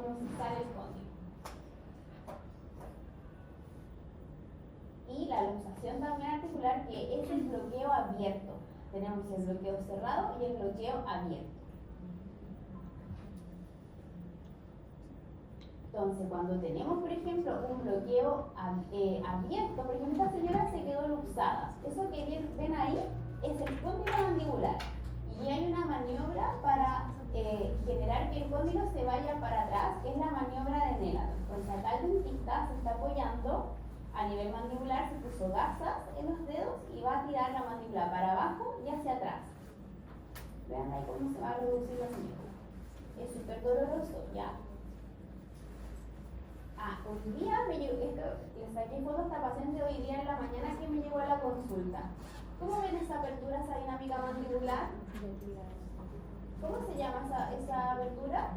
como si sale el cóndilo. Y la luxación también articular, que es el bloqueo abierto. Tenemos el bloqueo cerrado y el bloqueo abierto. Entonces, cuando tenemos, por ejemplo, un bloqueo abierto, por ejemplo, esta señora se quedó luxada. Eso que ven ahí es el cóndilo mandibular. Y hay una maniobra para generar que el cóndilo se vaya para atrás, que es la maniobra de Nélador. Entonces, acá el dentista se está apoyando a nivel mandibular, se puso gasas en los dedos y va a tirar la mandíbula para abajo y hacia atrás. Vean ahí cómo se va a reducir la señora. Es súper doloroso, ¿ya? Un día me llegó, le saqué fotos a esta paciente hoy día en la mañana que me llegó a la consulta. ¿Cómo ven esa apertura, esa dinámica mandibular? ¿Cómo se llama esa apertura?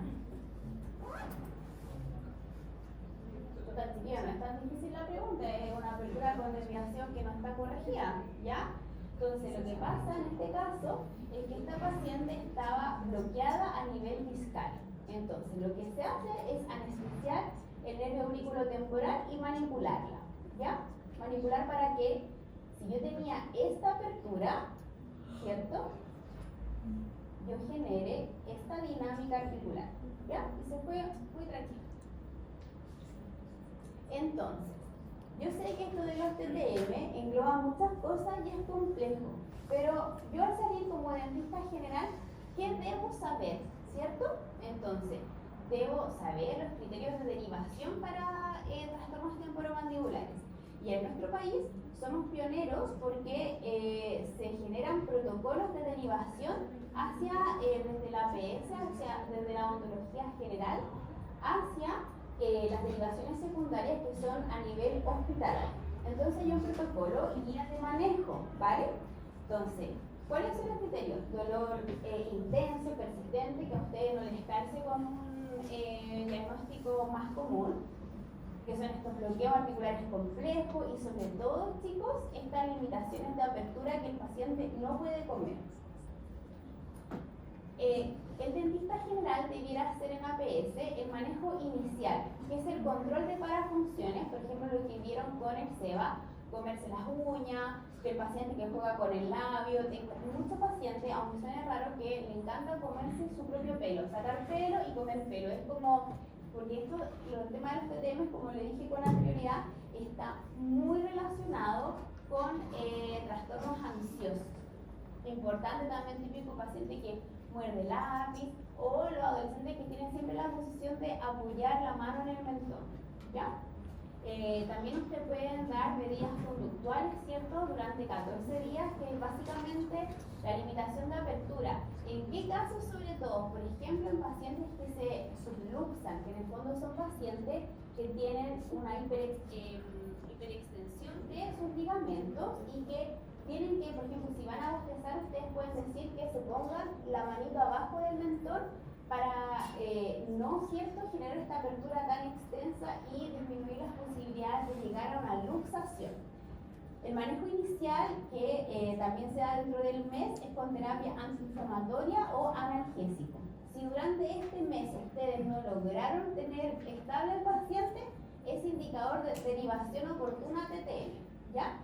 Chiquilla, no es tan difícil la pregunta, es una apertura con desviación que no está corregida, ¿ya? Entonces, lo que pasa en este caso es que esta paciente estaba bloqueada a nivel discal. Entonces, lo que se hace es anestesiar el nervio auriculotemporal y manipularla, ¿ya? Manipular para que, si yo tenía esta apertura, ¿cierto? Yo genere esta dinámica articular, ¿ya? Y se fue muy tranquilo. Entonces, yo sé que esto de los TTM engloba muchas cosas y es complejo, pero yo al salir como dentista general, ¿qué debo saber? ¿Cierto? Entonces, debo saber los criterios de derivación para trastornos temporomandibulares. Y en nuestro país somos pioneros porque se generan protocolos de derivación hacia, desde la APS, desde la odontología general, hacia las derivaciones secundarias que son a nivel hospitalario. Entonces hay un protocolo y guías de manejo, ¿vale? Entonces, ¿cuáles son los criterios? Dolor intenso, persistente, que a ustedes no les calce con un diagnóstico más común, que son estos bloqueos articulares complejos y sobre todo, chicos, estas limitaciones de apertura que el paciente no puede comer. El dentista general debiera hacer en APS el manejo inicial, que es el control de parafunciones, por ejemplo lo que vieron con el SEBA, comerse las uñas, que el paciente que juega con el labio, tengo muchos pacientes, aunque suene raro, que le encanta comerse su propio pelo, sacar pelo y comer pelo, es como, porque esto, los temas de los TTM, como le dije con anterioridad, está muy relacionado con trastornos ansiosos. Importante también, típico paciente que muerde lápiz, o los adolescentes que tienen siempre la posición de apoyar la mano en el mentón, ¿ya? También ustedes pueden dar medidas conductuales, ¿cierto? Durante 14 días, que es básicamente la limitación de apertura. ¿En qué casos sobre todo? Por ejemplo, en pacientes que se subluxan, que en el fondo son pacientes que tienen una hiperextensión de sus ligamentos y que tienen que, por ejemplo, si van a bostezar, ustedes pueden decir que se pongan la manito abajo del mentón para no, ¿cierto?, generar esta apertura tan extensa y disminuir las posibilidades de llegar a una luxación. El manejo inicial, que también se da dentro del mes, es con terapia antiinflamatoria o analgésico. Si durante este mes ustedes no lograron tener estable al paciente, es indicador de derivación oportuna TTM, ¿ya?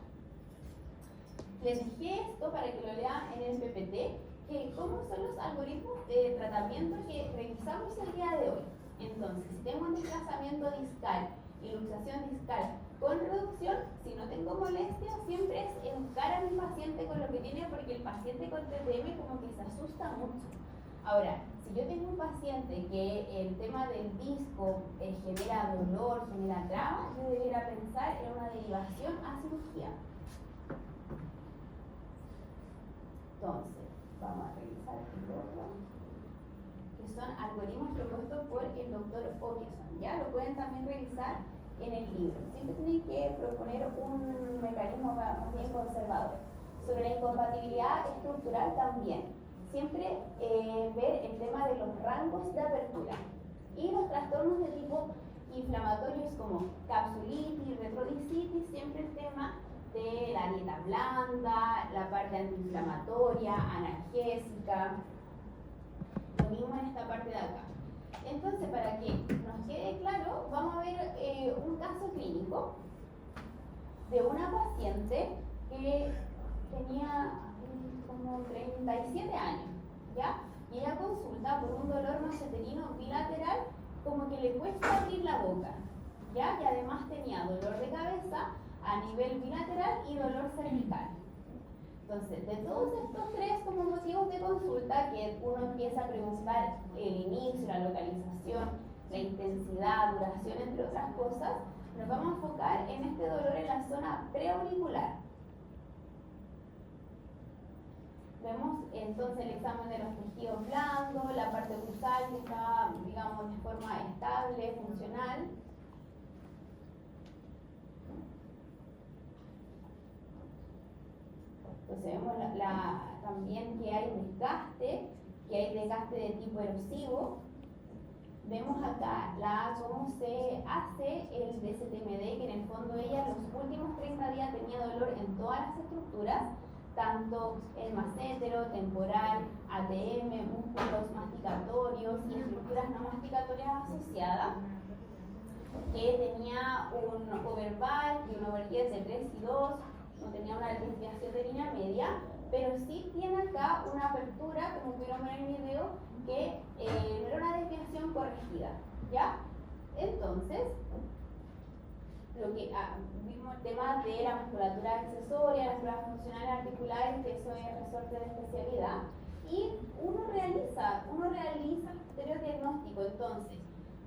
Les dejé esto para que lo lean en el PPT, que cómo son los algoritmos de tratamiento que revisamos el día de hoy. Entonces, si tengo un desplazamiento discal y luxación discal con reducción, si no tengo molestia, siempre es educar a mi paciente con lo que tiene, porque el paciente con TTM como que se asusta mucho. Ahora, si yo tengo un paciente que el tema del disco genera dolor, genera traba, yo debería pensar en una derivación a cirugía. Entonces, vamos a revisar el otro, que son algoritmos propuestos por el doctor Okeson. Ya lo pueden también revisar en el libro. Siempre tienen que proponer un mecanismo más bien conservador. Sobre la incompatibilidad estructural también. Siempre ver el tema de los rangos de apertura. Y los trastornos de tipo inflamatorios como capsulitis, retrodicitis, siempre el tema de la dieta blanda, la parte antiinflamatoria, analgésica, lo mismo en esta parte de acá. Entonces, para que nos de una paciente que tenía como 37 años, ¿ya? Y ella consulta por un dolor maceterino bilateral, como que le cuesta abrir la boca, ¿ya? Y además tenía dolor de cabeza a nivel bilateral y dolor cervical. Entonces, de todos estos tres como motivos de consulta, que uno empieza a preguntar el inicio, la localización, la intensidad, duración, entre otras cosas, nos vamos a enfocar en este dolor en la zona preauricular. Vemos entonces el examen de los tejidos blandos, la parte bucal que está, digamos, de forma estable, funcional. Entonces vemos también que hay desgaste de tipo erosivo. Vemos acá cómo se hace el DCTMD, que en el fondo ella los últimos 30 días tenía dolor en todas las estructuras, tanto el macétero, temporal, ATM, músculos masticatorios y estructuras no masticatorias asociadas, que tenía un overbite y un overget de 3 y 2, no tenía una desviación de línea media, pero sí tiene acá una apertura, como pudieron ver en el video, que no era una desviación corregida, ¿ya? Entonces, vimos el tema de la musculatura accesoria, las pruebas funcionales articulares, que eso es resorte de especialidad, y uno realiza criterios diagnósticos. Entonces,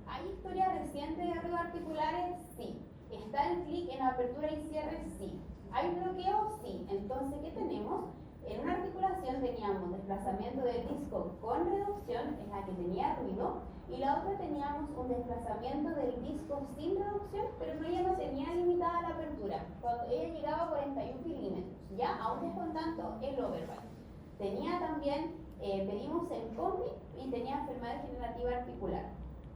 ¿hay historia reciente de arreglos articulares? Sí. ¿Está el clic en apertura y cierre? Sí. ¿Hay bloqueo? Sí. Entonces, ¿qué tenemos? En una articulación teníamos desplazamiento del disco con reducción, en la que tenía ruido, y la otra teníamos un desplazamiento del disco sin reducción, pero ella no tenía limitada la apertura. Cuando ella llegaba a 41 milímetros, ya, aún descontando el overbite. Tenía también, pedimos el combi y tenía enfermedad degenerativa articular.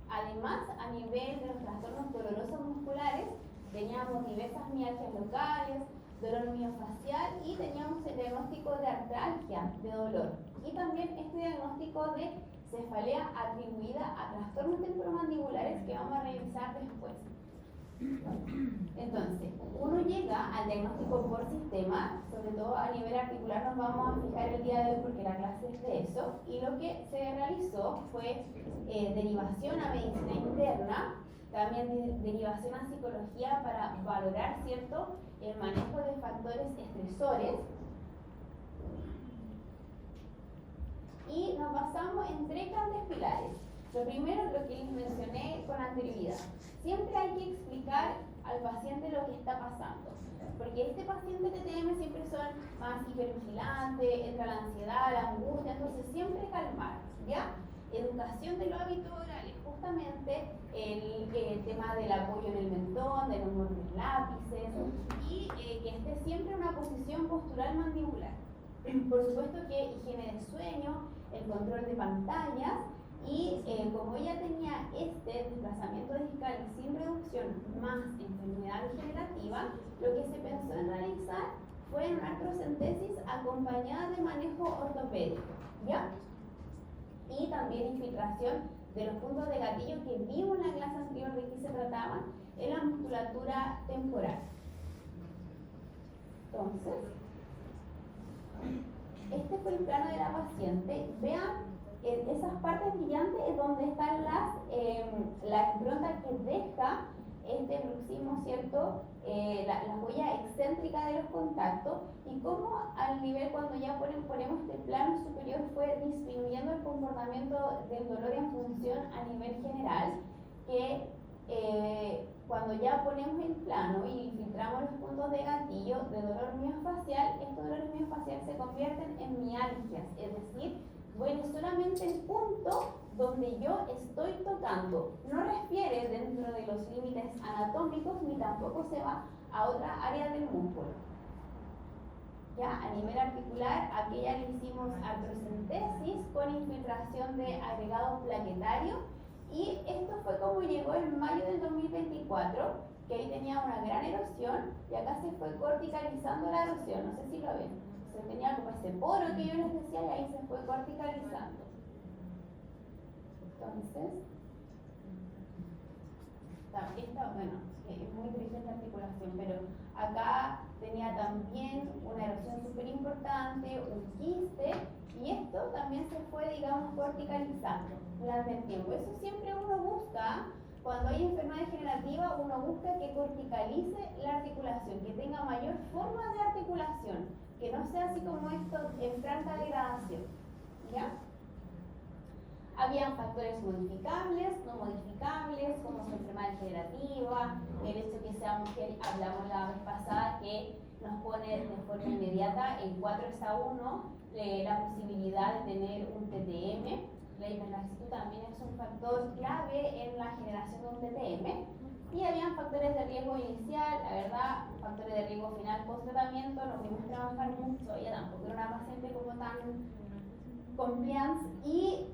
Además, a nivel de los trastornos dolorosos musculares, teníamos diversas mialgias locales, dolor miofacial y teníamos el diagnóstico de artralgia, de dolor. Y también este diagnóstico de cefalea atribuida a trastornos temporomandibulares que vamos a revisar después. Entonces, uno llega al diagnóstico por sistema, sobre todo a nivel articular nos vamos a fijar el día de hoy porque la clase es de eso, y lo que se realizó fue derivación a medicina interna, también derivación a psicología para valorar, ¿cierto?, el manejo de factores estresores, y nos basamos en tres grandes pilares. Lo primero, lo que les mencioné con anterioridad. Siempre hay que explicar al paciente lo que está pasando, porque este paciente TTM siempre son más hipervigilantes, entra la ansiedad, la angustia, entonces siempre calmar, ¿ya? Educación de los hábitos orales, justamente el tema del apoyo en el mentón, del humor de los lápices, y que esté siempre en una posición postural mandibular. Por supuesto que higiene de sueño, el control de pantallas, y como ella tenía este desplazamiento discal sin reducción más enfermedad degenerativa, lo que se pensó en realizar fue una artrocentesis acompañada de manejo ortopédico, ¿ya? Y también infiltración de los puntos de gatillo que vimos en la clase anterior de que se trataban en la musculatura temporal. Entonces, este fue el plano de la paciente. Vean, esas partes brillantes es donde están la impronta que deja este bruxismo, ¿cierto? La huella excéntrica de los contactos, y cómo al nivel, cuando ya ponemos este plano superior, fue disminuyendo el comportamiento del dolor en función a nivel general, que cuando ya ponemos el plano y filtramos los puntos de gatillo de dolor miofacial, estos dolores miofaciales se convierten en mialgias, es decir, duele solamente el punto donde yo estoy tocando. No refiere dentro de los límites anatómicos ni tampoco se va a otra área del músculo. Ya a nivel articular, aquí ya le hicimos artrocentesis con infiltración de agregado plaquetario, y esto fue como llegó en mayo del 2024, que ahí tenía una gran erosión y acá se fue corticalizando la erosión, no sé si lo ven. Se tenía como ese poro que yo les decía y ahí se fue corticalizando. Entonces, Bueno, es muy triste esta articulación, pero acá tenía también una erosión súper importante, un quiste, y esto también se fue, digamos, corticalizando durante el tiempo. Eso siempre uno busca, cuando hay enfermedad degenerativa, uno busca que corticalice la articulación, que tenga mayor forma de articulación, que no sea así como esto en franca degradación, ¿ya? Habían factores modificables, no modificables, como su enfermedad degenerativa, el hecho que sea mujer, hablamos la vez pasada, que nos pone de forma inmediata en 4-1 la posibilidad de tener un TTM. La hiperlaxitud también es un factor clave en la generación de un TTM. Y habían factores de riesgo inicial, la verdad, factores de riesgo final post-tratamiento, no pudimos trabajar mucho, ella tampoco era una paciente como tan compliance, y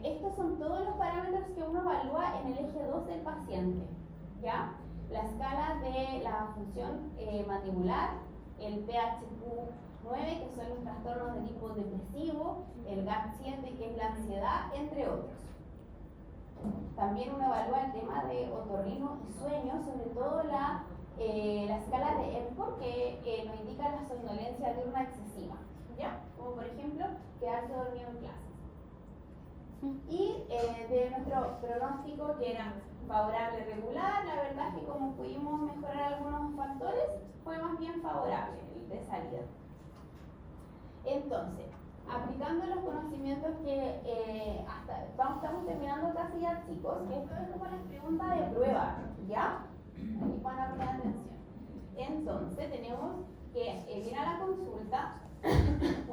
estos son todos los parámetros que uno evalúa en el eje 2 del paciente, ¿ya? La escala de la función mandibular, el PHQ-9, que son los trastornos de tipo depresivo, el GAD-7, que es la ansiedad, entre otros. También uno evalúa el tema de otorrino y sueño, sobre todo la escala de Epworth, que nos indica la somnolencia diurna excesiva, ¿ya? Como por ejemplo, quedarse dormido en clases. Y de nuestro pronóstico, que era favorable regular, la verdad es que como pudimos mejorar algunos factores, fue más bien favorable el de salida. Entonces, aplicando los conocimientos que estamos terminando casi ya, chicos, que esto es como la pregunta de prueba, ¿ya? Aquí van a poner atención. Entonces, tenemos que viene a la consulta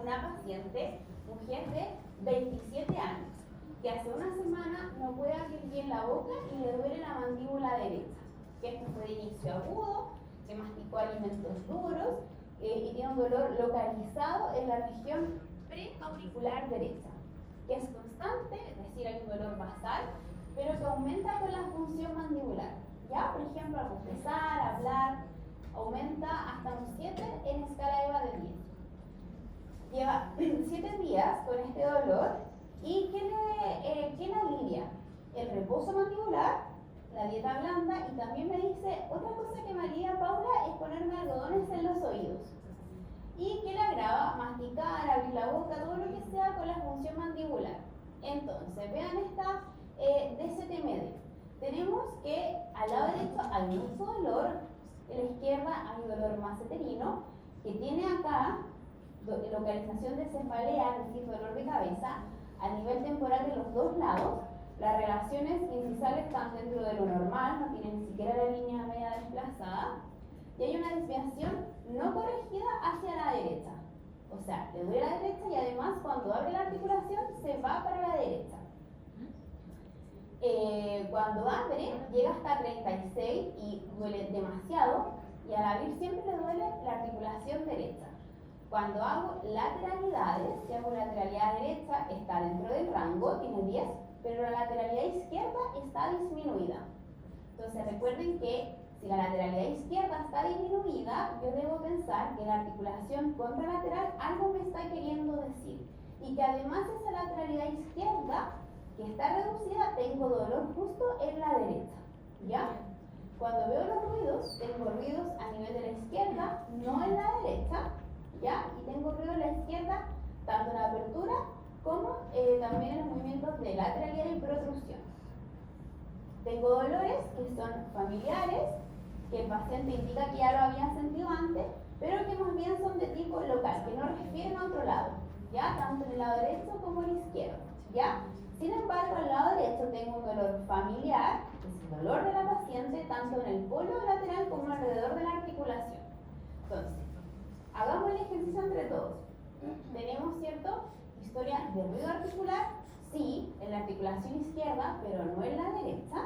una paciente, mujer de 27 años, que hace una semana no puede abrir bien la boca y le duele la mandíbula derecha, que esto fue de inicio agudo, que masticó alimentos duros y tiene un dolor localizado en la región preauricular derecha, que es constante, es decir, hay un dolor basal, pero que aumenta con la función mandibular, ¿ya? Por ejemplo, al bostezar, hablar, aumenta hasta un 7 en escala EVA de 10. Lleva 7 días con este dolor, y ¿qué le alivia? El reposo mandibular, la dieta blanda, y también me dice, otra cosa que me alivia, Paula, es ponerme algodones en los oídos. ¿Y qué le agrava? Masticar, abrir la boca, todo lo que sea con la función mandibular. Entonces, vean esta DCT medio. Tenemos que al lado derecho hay mucho dolor, en la izquierda hay dolor maceterino, que tiene acá localización de cefalea, es decir, dolor de cabeza, a nivel temporal de los dos lados. Las relaciones incisales están dentro de lo normal, no tienen ni siquiera la línea media desplazada, y hay una desviación no corregida hacia la derecha. O sea, le duele a la derecha, y además cuando abre la articulación se va para la derecha. Cuando abre, llega hasta 36 y duele demasiado, y al abrir siempre le duele la articulación derecha. Cuando hago lateralidades, si hago lateralidad derecha, está dentro del rango, tiene 10, pero la lateralidad izquierda está disminuida. Entonces recuerden que si la lateralidad izquierda está disminuida, yo debo pensar que la articulación contralateral algo me está queriendo decir. Y que además esa lateralidad izquierda, que está reducida, tengo dolor justo en la derecha, ¿ya? Cuando veo los ruidos, tengo ruidos a nivel de la izquierda, no en la derecha, ¿ya? Y tengo ruido en la izquierda, tanto en la apertura como también en los movimientos de lateralidad y protrusión. Tengo dolores que son familiares, que el paciente indica que ya lo había sentido antes, pero que más bien son de tipo local, que no refieren a otro lado, ¿ya? Tanto en el lado derecho como en el izquierdo, ¿ya? Sin embargo, al lado derecho tengo un dolor familiar, que es el dolor de la paciente, tanto en el polo lateral como alrededor de la articulación. Entonces, hagamos el ejercicio entre todos. Tenemos, ¿cierto?, historia de ruido articular, sí, en la articulación izquierda, pero no en la derecha.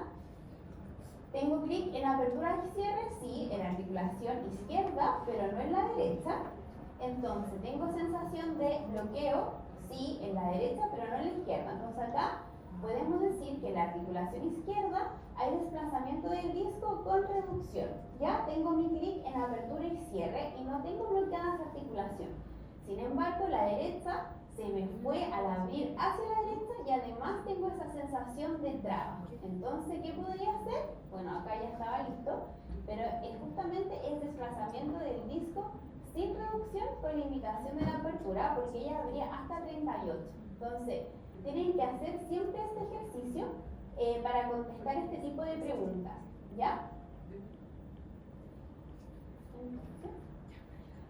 Tengo clic en apertura y cierre, sí, en la articulación izquierda, pero no en la derecha. Entonces, tengo sensación de bloqueo, sí, en la derecha, pero no en la izquierda. Entonces, acá podemos decir que en la articulación izquierda hay desplazamiento del disco con reducción. Ya tengo mi clic en apertura y cierre y no tengo bloqueada esa articulación. Sin embargo, la derecha se me fue al abrir hacia la derecha y además tengo esa sensación de traba. Entonces, ¿qué podría hacer? Bueno, acá ya estaba listo, pero es justamente el desplazamiento del disco sin reducción con limitación de la apertura, porque ella abría hasta 38. Entonces, tienen que hacer siempre este ejercicio para contestar este tipo de preguntas, ¿ya?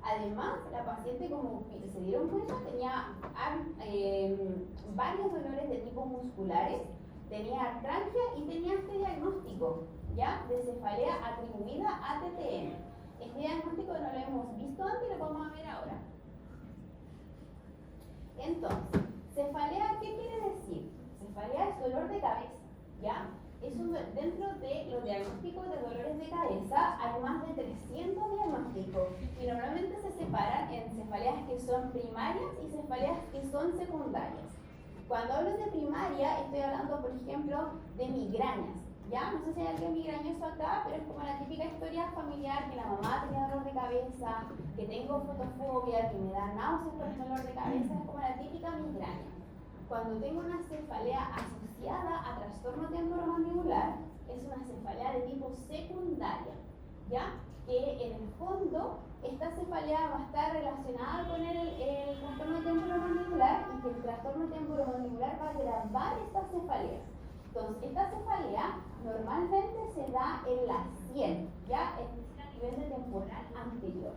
Además, la paciente, como se dieron cuenta, tenía varios dolores de tipo musculares, tenía artralgia y tenía este diagnóstico, ¿ya? De cefalea atribuida a TTM. Este diagnóstico no lo hemos visto antes y lo vamos a ver ahora. Entonces, cefalea, ¿qué quiere decir? Cefalea es dolor de cabeza, ¿ya? Dentro de los diagnósticos de dolores de cabeza hay más de 300 diagnósticos y normalmente se separan en cefaleas que son primarias y cefaleas que son secundarias. Cuando hablo de primaria estoy hablando, por ejemplo, de migrañas, ¿ya? No sé si hay alguien migrañoso acá, pero es como la típica historia familiar que la mamá tenía dolor de cabeza, que tengo fotofobia, que me da náuseas por el dolor de cabeza, es como la típica migraña. Cuando tengo una cefalea asociada a trastorno temporomandibular, es una cefalea de tipo secundaria, ¿ya? Que en el fondo esta cefalea va a estar relacionada con el trastorno temporomandibular y que el trastorno temporomandibular va a agravar esta cefalea. Entonces, esta cefalea normalmente se da en la sien, ¿ya? Es decir, a nivel de temporal anterior.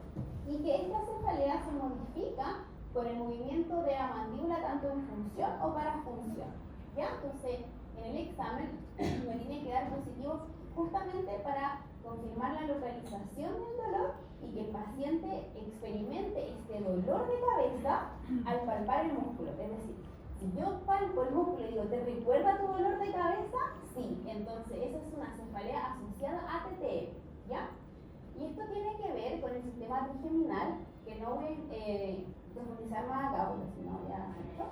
Y que esta cefalea se modifica por el movimiento de la mandíbula tanto en función o parafunción, ¿ya? Entonces, en el examen me tiene que dar positivo justamente para confirmar la localización del dolor y que el paciente experimente este dolor de cabeza al palpar el músculo. Es decir, si yo palpo el músculo y digo, ¿te recuerda tu dolor de cabeza? Sí, entonces esa es una cefalea asociada a TTM, ¿ya? Y esto tiene que ver con el sistema trigeminal, que no voy a profundizar más acá, porque si no ya mucho,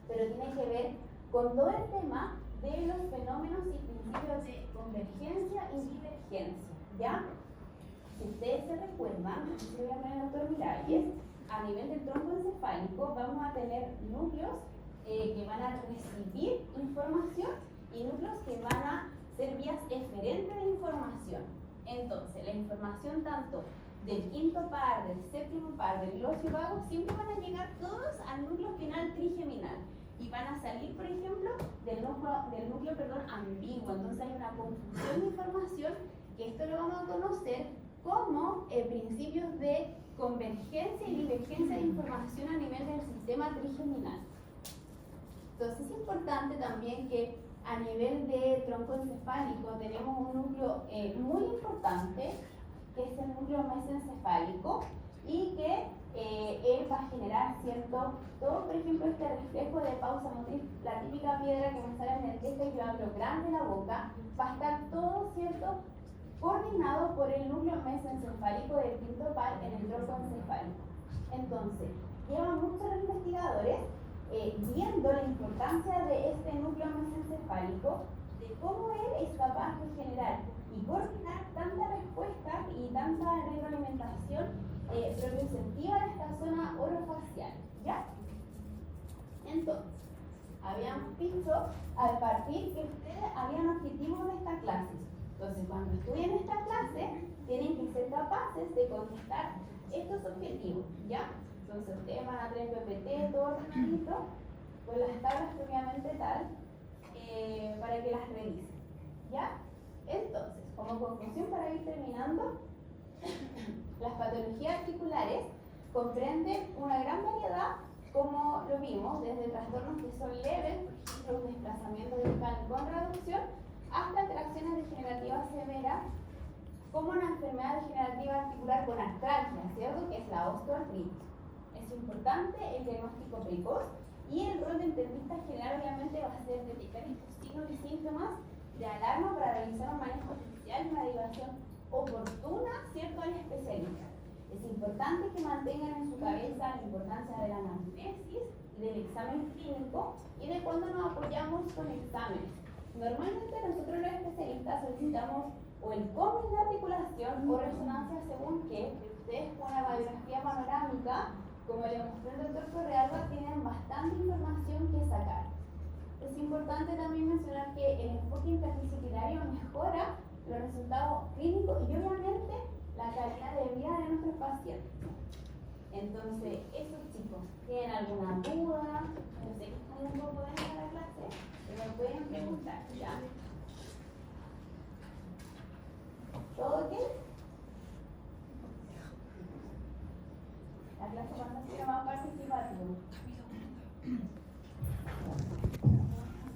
pero tiene que ver con todo el tema de los fenómenos y principios de convergencia y divergencia, ¿ya? Si ustedes se recuerdan, aquí voy a poner el doctor Miralles, a nivel del tronco encefálico vamos a tener núcleos que van a recibir información y núcleos que van a ser vías eferentes de información. Entonces, la información tanto del quinto par, del séptimo par, del glosio vago, siempre van a llegar todos al núcleo final trigeminal y van a salir, por ejemplo, del núcleo ambiguo. Entonces hay una confusión de información que esto lo vamos a conocer como principios de convergencia y divergencia de información a nivel del sistema trigeminal. Entonces es importante también que a nivel de tronco encefálico tenemos un núcleo muy importante, que es el núcleo mesencefálico, y que él va a generar todo, por ejemplo, este reflejo de pausa motriz, la típica piedra que me sale en el texto y yo hablo grande la boca, va a estar todo, ¿cierto?, coordinado por el núcleo mesencefálico del quinto par en el tronco encefálico. Entonces, llevan muchos investigadores viendo la importancia de este núcleo mesencefálico, de cómo él es capaz de generar y coordinar tanta respuesta y tanta retroalimentación propioceptiva de esta zona orofacial, ¿ya? Entonces, habíamos visto al partir que ustedes habían objetivos de esta clase. Entonces, cuando estudien esta clase, tienen que ser capaces de contestar estos objetivos, ¿ya? Entonces, ustedes van a tener PPT, todo ordenadito, con las tablas propiamente tal, para que las revisen, ¿ya? Entonces, como conclusión para ir terminando, las patologías articulares comprenden una gran variedad, como lo vimos, desde trastornos que son leves, por ejemplo, un desplazamiento discal con reducción, hasta alteraciones degenerativas severas, como una enfermedad degenerativa articular con artralgia, ¿cierto?, que es la osteoartritis. Es importante el diagnóstico precoz y el rol del dentista general obviamente va a ser detectar estos signos y síntomas de alarma para realizar un manejo especial y una derivación oportuna, ¿cierto?, al especialista. Es importante que mantengan en su cabeza la importancia de la anamnesis, del examen clínico y de cuándo nos apoyamos con exámenes. Normalmente nosotros los especialistas solicitamos o el cómputo de articulación o resonancia según que ustedes con la radiografía panorámica, como le mostré el doctor Correalba, tienen bastante información que sacar. Es importante también mencionar que el enfoque interdisciplinario mejora los resultados clínicos y obviamente la calidad de vida de nuestros pacientes. Entonces, esos chicos, ¿tienen alguna duda? No sé que están un poco dentro de la clase, pero pueden preguntar, ¿ya? ¿Todo bien? La clase cuando ha sido más participativa.